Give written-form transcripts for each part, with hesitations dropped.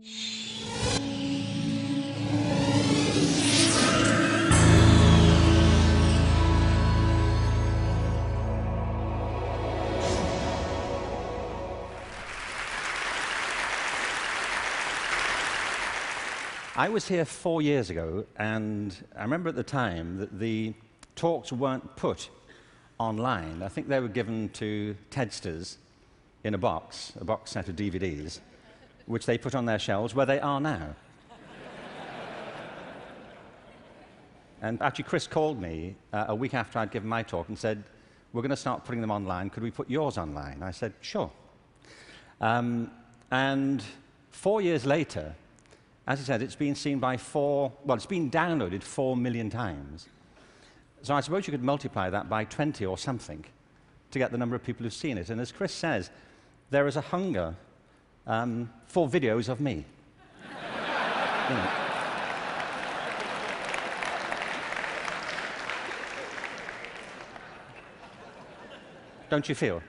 I was here 4 years ago, and I remember at the time that the talks weren't put online. I think they were given to TEDsters in a box set of DVDs, which they put on their shelves, where they are now. And actually, Chris called me a week after I'd given my talk and said, "We're going to start putting them online. Could we put yours online?" I said, "Sure." And 4 years later, as he said, it's been seen by it's been downloaded 4 million times. So I suppose you could multiply that by 20 or something to get the number of people who've seen it. And as Chris says, there is a hunger for videos of me. You know. Don't you feel?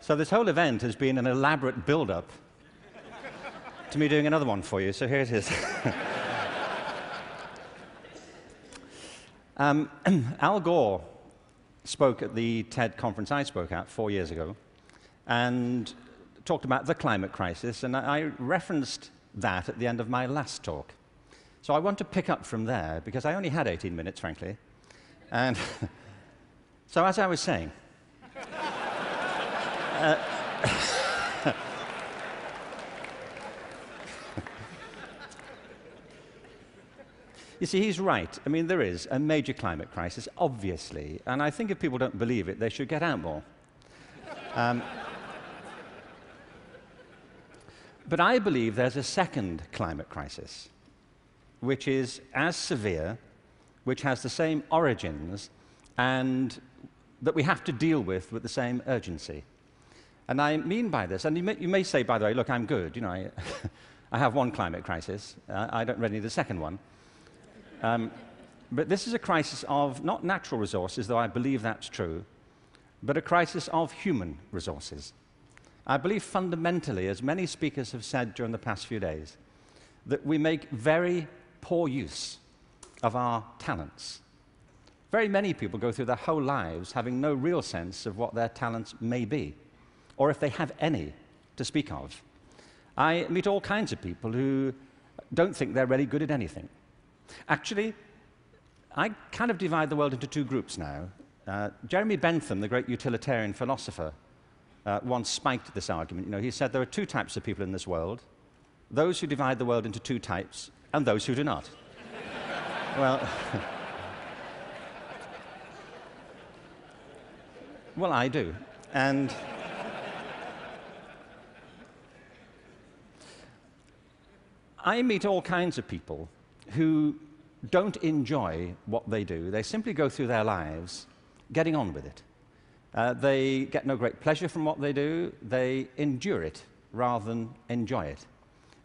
So this whole event has been an elaborate build-up to me doing another one for you, so here it is. Al Gore spoke at the TED conference I spoke at 4 years ago and talked about the climate crisis, and I referenced that at the end of my last talk. So I want to pick up from there, because I only had 18 minutes, frankly. And so as I was saying, you see, he's right. I mean, there is a major climate crisis, obviously, and I think if people don't believe it, they should get out more. But I believe there's a second climate crisis, which is as severe, which has the same origins, and that we have to deal with the same urgency. And I mean by this, and you may say, by the way, look, I'm good. You know, I have one climate crisis. I don't really need the second one. But this is a crisis of not natural resources, though I believe that's true, but a crisis of human resources. I believe fundamentally, as many speakers have said during the past few days, that we make very poor use of our talents. Very many people go through their whole lives having no real sense of what their talents may be, or if they have any to speak of. I meet all kinds of people who don't think they're really good at anything. Actually, I kind of divide the world into two groups now. Jeremy Bentham, the great utilitarian philosopher, once spiked this argument. You know, he said there are two types of people in this world: those who divide the world into two types, and those who do not. Well, well, I do. And I meet all kinds of people who don't enjoy what they do. They simply go through their lives getting on with it. They get no great pleasure from what they do. They endure it rather than enjoy it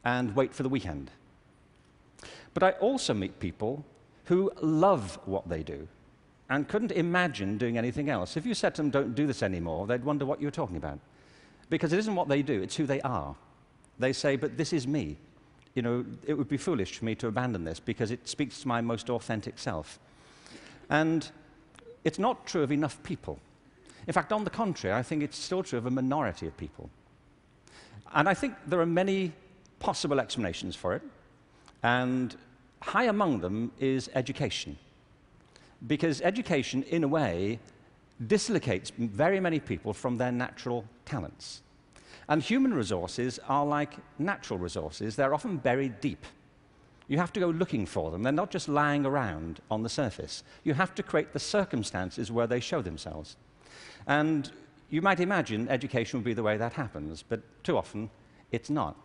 and wait for the weekend. But I also meet people who love what they do and couldn't imagine doing anything else. If you said to them, "Don't do this anymore," they'd wonder what you were talking about. Because it isn't what they do, it's who they are. They say, "But this is me. You know, it would be foolish for me to abandon this because it speaks to my most authentic self." And it's not true of enough people. In fact, on the contrary, I think it's still true of a minority of people. And I think there are many possible explanations for it. And high among them is education. Because education, in a way, dislocates very many people from their natural talents. And human resources are like natural resources. They're often buried deep. You have to go looking for them. They're not just lying around on the surface. You have to create the circumstances where they show themselves. And you might imagine education would be the way that happens, but too often it's not.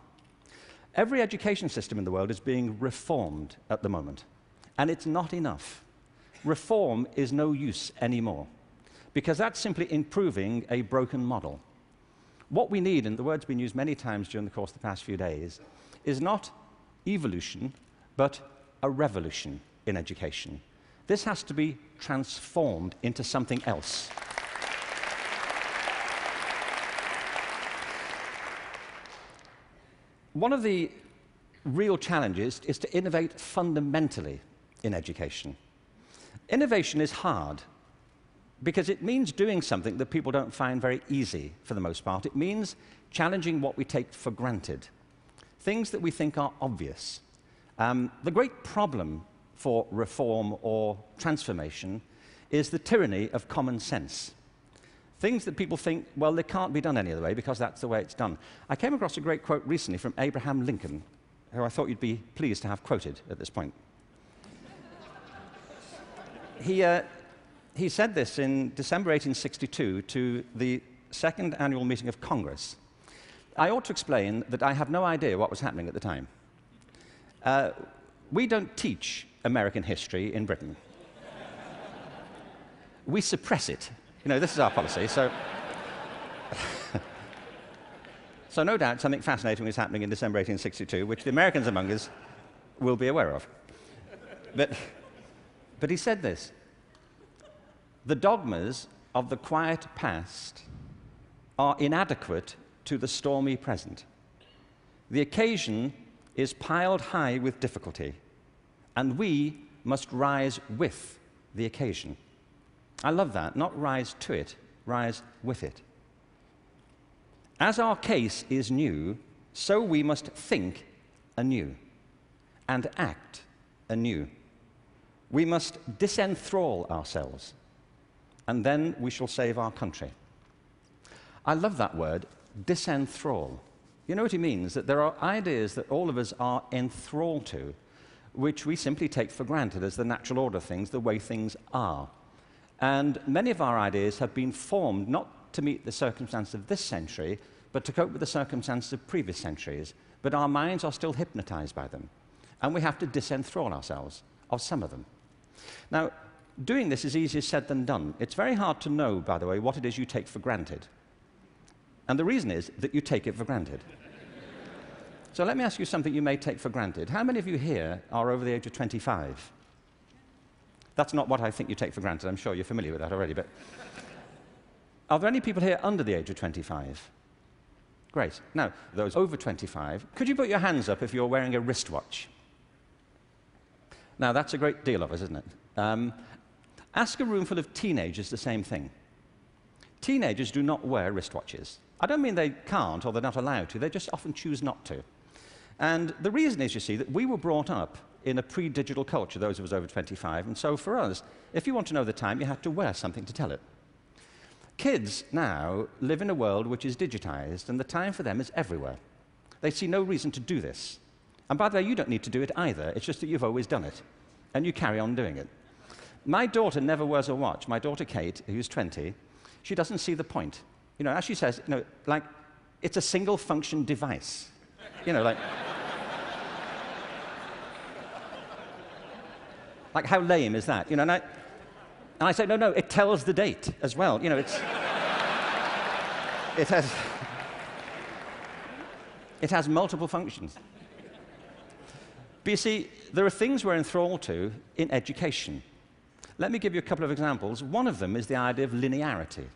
Every education system in the world is being reformed at the moment, and it's not enough. Reform is no use anymore, because that's simply improving a broken model. What we need, and the word's been used many times during the course of the past few days, is not evolution, but a revolution in education. This has to be transformed into something else. One of the real challenges is to innovate fundamentally in education. Innovation is hard because it means doing something that people don't find very easy for the most part. It means challenging what we take for granted, things that we think are obvious. The great problem for reform or transformation is the tyranny of common sense. Things that people think, well, they can't be done any other way because that's the way it's done. I came across a great quote recently from Abraham Lincoln, who I thought you'd be pleased to have quoted at this point. He said this in December 1862 to the second annual meeting of Congress. I ought to explain that I have no idea what was happening at the time. We don't teach American history in Britain. We suppress it. You know, this is our policy, so... So no doubt something fascinating was happening in December 1862, which the Americans among us will be aware of. But he said this: the dogmas of the quiet past are inadequate to the stormy present. The occasion is piled high with difficulty, and we must rise with the occasion. I love that. Not rise to it, rise with it. As our case is new, so we must think anew and act anew. We must disenthrall ourselves, and then we shall save our country. I love that word, disenthrall. You know what he means? That there are ideas that all of us are enthralled to, which we simply take for granted as the natural order of things, the way things are. And many of our ideas have been formed not to meet the circumstances of this century, but to cope with the circumstances of previous centuries. But our minds are still hypnotized by them. And we have to disenthrall ourselves of some of them. Now, doing this is easier said than done. It's very hard to know, by the way, what it is you take for granted. And the reason is that you take it for granted. So let me ask you something you may take for granted. How many of you here are over the age of 25? That's not what I think you take for granted. I'm sure you're familiar with that already. But are there any people here under the age of 25? Great. Now, those over 25, could you put your hands up if you're wearing a wristwatch? Now, that's a great deal of us, isn't it? Ask a room full of teenagers the same thing. Teenagers do not wear wristwatches. I don't mean they can't or they're not allowed to. They just often choose not to. And the reason is, you see, that we were brought up in a pre-digital culture, those of us over 25, and so for us, if you want to know the time, you have to wear something to tell it. Kids now live in a world which is digitized, and the time for them is everywhere. They see no reason to do this. And by the way, you don't need to do it either. It's just that you've always done it, and you carry on doing it. My daughter never wears a watch. My daughter Kate, who's 20, she doesn't see the point. You know, as she says, you know, like, it's a single-function device. You know, like how lame is that? You know, and I say, no, it tells the date as well. You know, it has multiple functions. But you see, there are things we're enthralled to in education. Let me give you a couple of examples. One of them is the idea of linearity.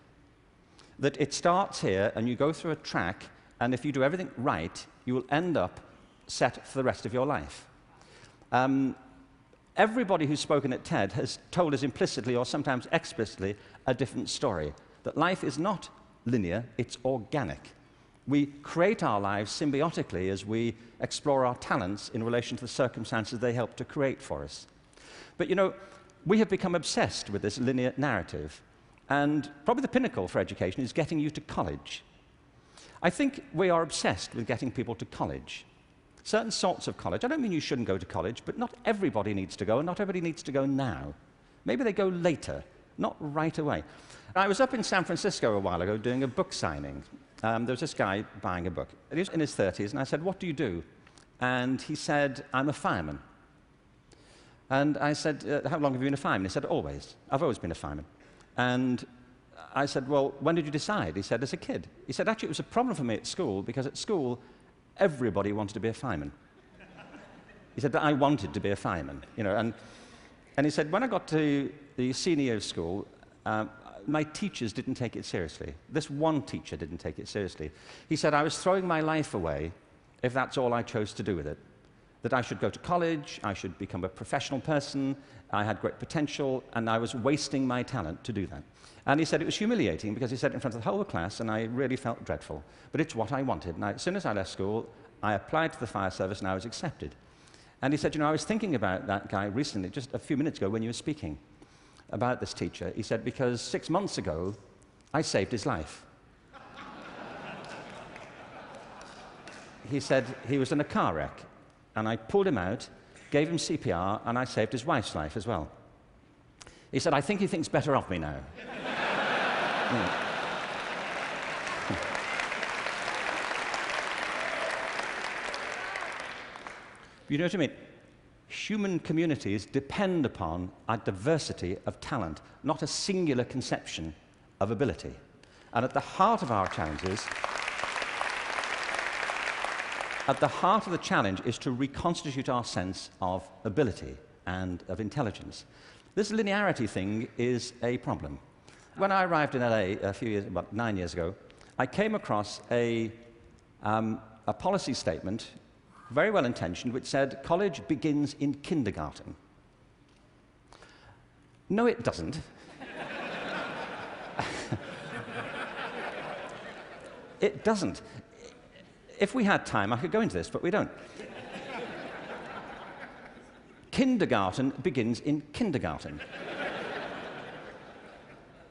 That it starts here, and you go through a track, and if you do everything right, you will end up set for the rest of your life. Everybody who's spoken at TED has told us implicitly or sometimes explicitly a different story. That life is not linear, it's organic. We create our lives symbiotically as we explore our talents in relation to the circumstances they help to create for us. But you know, we have become obsessed with this linear narrative. And probably the pinnacle for education is getting you to college. I think we are obsessed with getting people to college. Certain sorts of college. I don't mean you shouldn't go to college, but not everybody needs to go, and not everybody needs to go now. Maybe they go later, not right away. I was up in San Francisco a while ago doing a book signing. There was this guy buying a book. He was in his 30s, and I said, "What do you do?" And he said, "I'm a fireman." And I said, "How long have you been a fireman?" He said, "Always. I've always been a fireman." And I said, "Well, when did you decide?" He said, "As a kid." He said, "Actually, it was a problem for me at school, because at school, everybody wanted to be a fireman." He said, "But I wanted to be a fireman." You know, and he said, "When I got to the senior year of school, my teachers didn't take it seriously. This one teacher didn't take it seriously." He said, "I was throwing my life away if that's all I chose to do with it. That I should go to college, I should become a professional person, I had great potential, and I was wasting my talent to do that. And he said it was humiliating because he said it in front of the whole class, and I really felt dreadful. But it's what I wanted. And as soon as I left school, I applied to the fire service, and I was accepted. And he said, you know, I was thinking about that guy recently, just a few minutes ago when you were speaking about this teacher. He said, because 6 months ago, I saved his life. He said he was in a car wreck, and I pulled him out, gave him CPR, and I saved his wife's life as well. He said, I think he thinks better of me now. You know what I mean? Human communities depend upon a diversity of talent, not a singular conception of ability. And at the heart of our challenges, at the heart of the challenge is to reconstitute our sense of ability and of intelligence. This linearity thing is a problem. When I arrived in LA about 9 years ago, I came across a policy statement, very well intentioned, which said college begins in kindergarten. No, it doesn't. It doesn't. If we had time, I could go into this, but we don't. Kindergarten begins in kindergarten.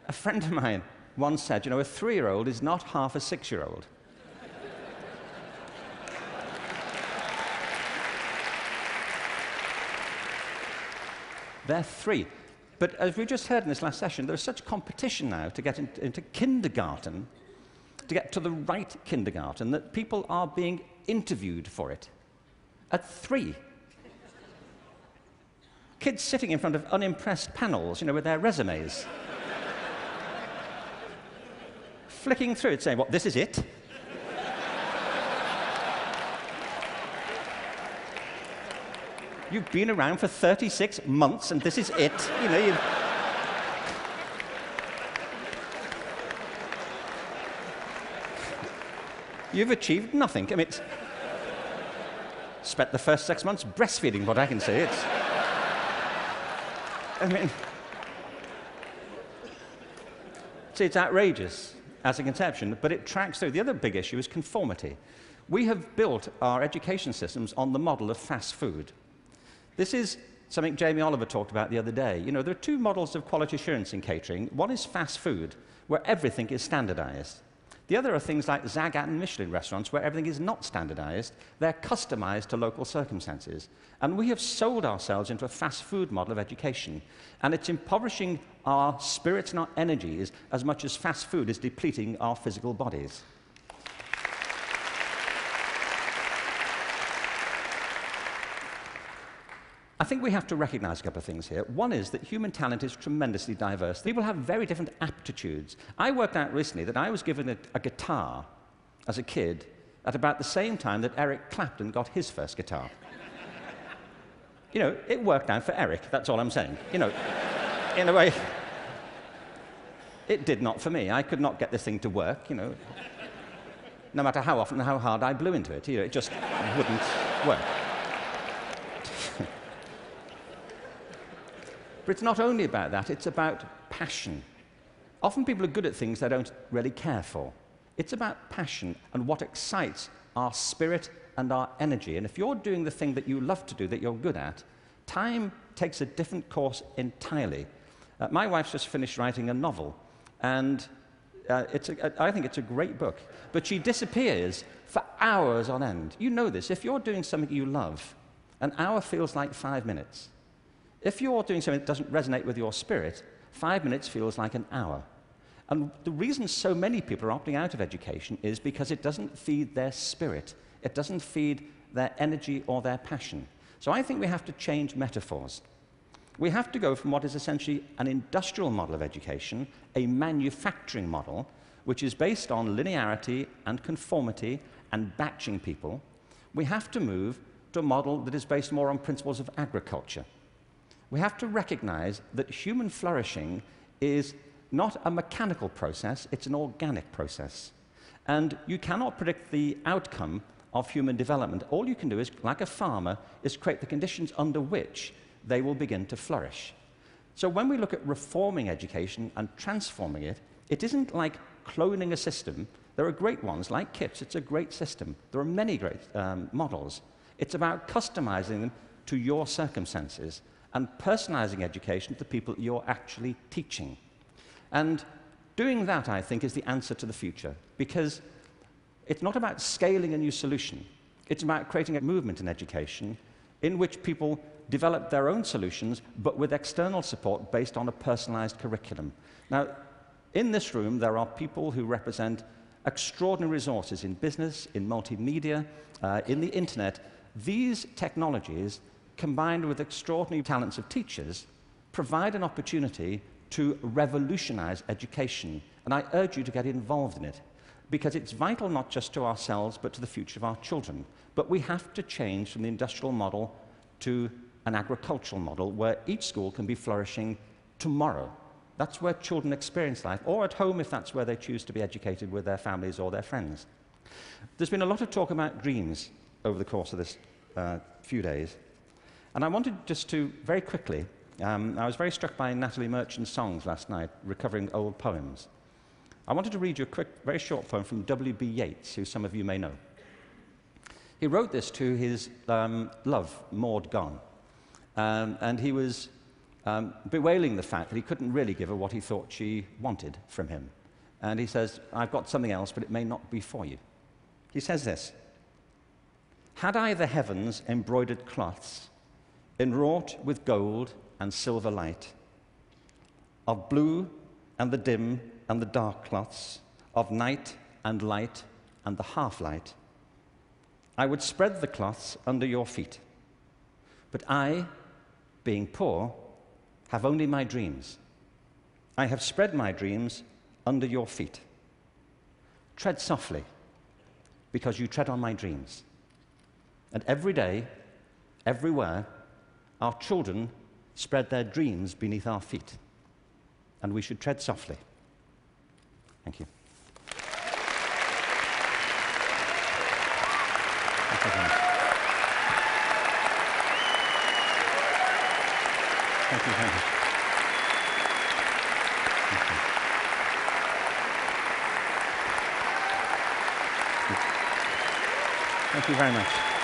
A friend of mine once said, you know, a 3-year-old is not half a 6-year-old. They're 3. But as we just heard in this last session, there's such competition now to get into kindergarten, to get to the right kindergarten, that people are being interviewed for it at 3. Kids sitting in front of unimpressed panels, you know, with their resumes. Flicking through it, saying, what, this is it? You've been around for 36 months, and this is it. You know, you've achieved nothing. I mean, spent the first 6 months breastfeeding, what I can say. I mean, see, it's outrageous as a conception, but it tracks through. The other big issue is conformity. We have built our education systems on the model of fast food. This is something Jamie Oliver talked about the other day. You know, there are 2 models of quality assurance in catering. One is fast food, where everything is standardized. The other are things like Zagat and Michelin restaurants, where everything is not standardized. They're customized to local circumstances. And we have sold ourselves into a fast food model of education. And it's impoverishing our spirits and our energies as much as fast food is depleting our physical bodies. I think we have to recognize a couple of things here. One is that human talent is tremendously diverse. People have very different aptitudes. I worked out recently that I was given a guitar as a kid at about the same time that Eric Clapton got his first guitar. You know, it worked out for Eric, that's all I'm saying. You know, in a way, it did not for me. I could not get this thing to work, you know. No matter how often and how hard I blew into it, you know, it just wouldn't work. But it's not only about that, it's about passion. Often people are good at things they don't really care for. It's about passion and what excites our spirit and our energy. And if you're doing the thing that you love to do, that you're good at, time takes a different course entirely. My wife's just finished writing a novel, and I think it's a great book. But she disappears for hours on end. You know this. If you're doing something you love, an hour feels like 5 minutes. If you're doing something that doesn't resonate with your spirit, 5 minutes feels like an hour. And the reason so many people are opting out of education is because it doesn't feed their spirit. It doesn't feed their energy or their passion. So I think we have to change metaphors. We have to go from what is essentially an industrial model of education, a manufacturing model, which is based on linearity and conformity and batching people. We have to move to a model that is based more on principles of agriculture. We have to recognize that human flourishing is not a mechanical process, it's an organic process. And you cannot predict the outcome of human development. All you can do is, like a farmer, is create the conditions under which they will begin to flourish. So when we look at reforming education and transforming it, it isn't like cloning a system. There are great ones, like KIPS. It's a great system. There are many great models. It's about customizing them to your circumstances and personalizing education to the people you're actually teaching. And doing that, I think, is the answer to the future, because it's not about scaling a new solution. It's about creating a movement in education in which people develop their own solutions, but with external support based on a personalized curriculum. Now, in this room, there are people who represent extraordinary resources in business, in multimedia, in the internet. These technologies, combined with extraordinary talents of teachers, provide an opportunity to revolutionize education. And I urge you to get involved in it, because it's vital not just to ourselves, but to the future of our children. But we have to change from the industrial model to an agricultural model where each school can be flourishing tomorrow. That's where children experience life, or at home if that's where they choose to be educated with their families or their friends. There's been a lot of talk about dreams over the course of this few days. And I wanted just to, very quickly, I was very struck by Natalie Merchant's songs last night, recovering old poems. I wanted to read you a quick, very short poem from W.B. Yeats, who some of you may know. He wrote this to his love, Maud Gone, and he was bewailing the fact that he couldn't really give her what he thought she wanted from him. And he says, "I've got something else, but it may not be for you." He says this: "Had I the heavens embroidered cloths, enwrought with gold and silver light, of blue and the dim and the dark cloths, of night and light and the half-light, I would spread the cloths under your feet. But I, being poor, have only my dreams. I have spread my dreams under your feet. Tread softly, because you tread on my dreams." And every day, everywhere, our children spread their dreams beneath our feet. And we should tread softly. Thank you. Thank you very much. Thank you very much. Thank you very much.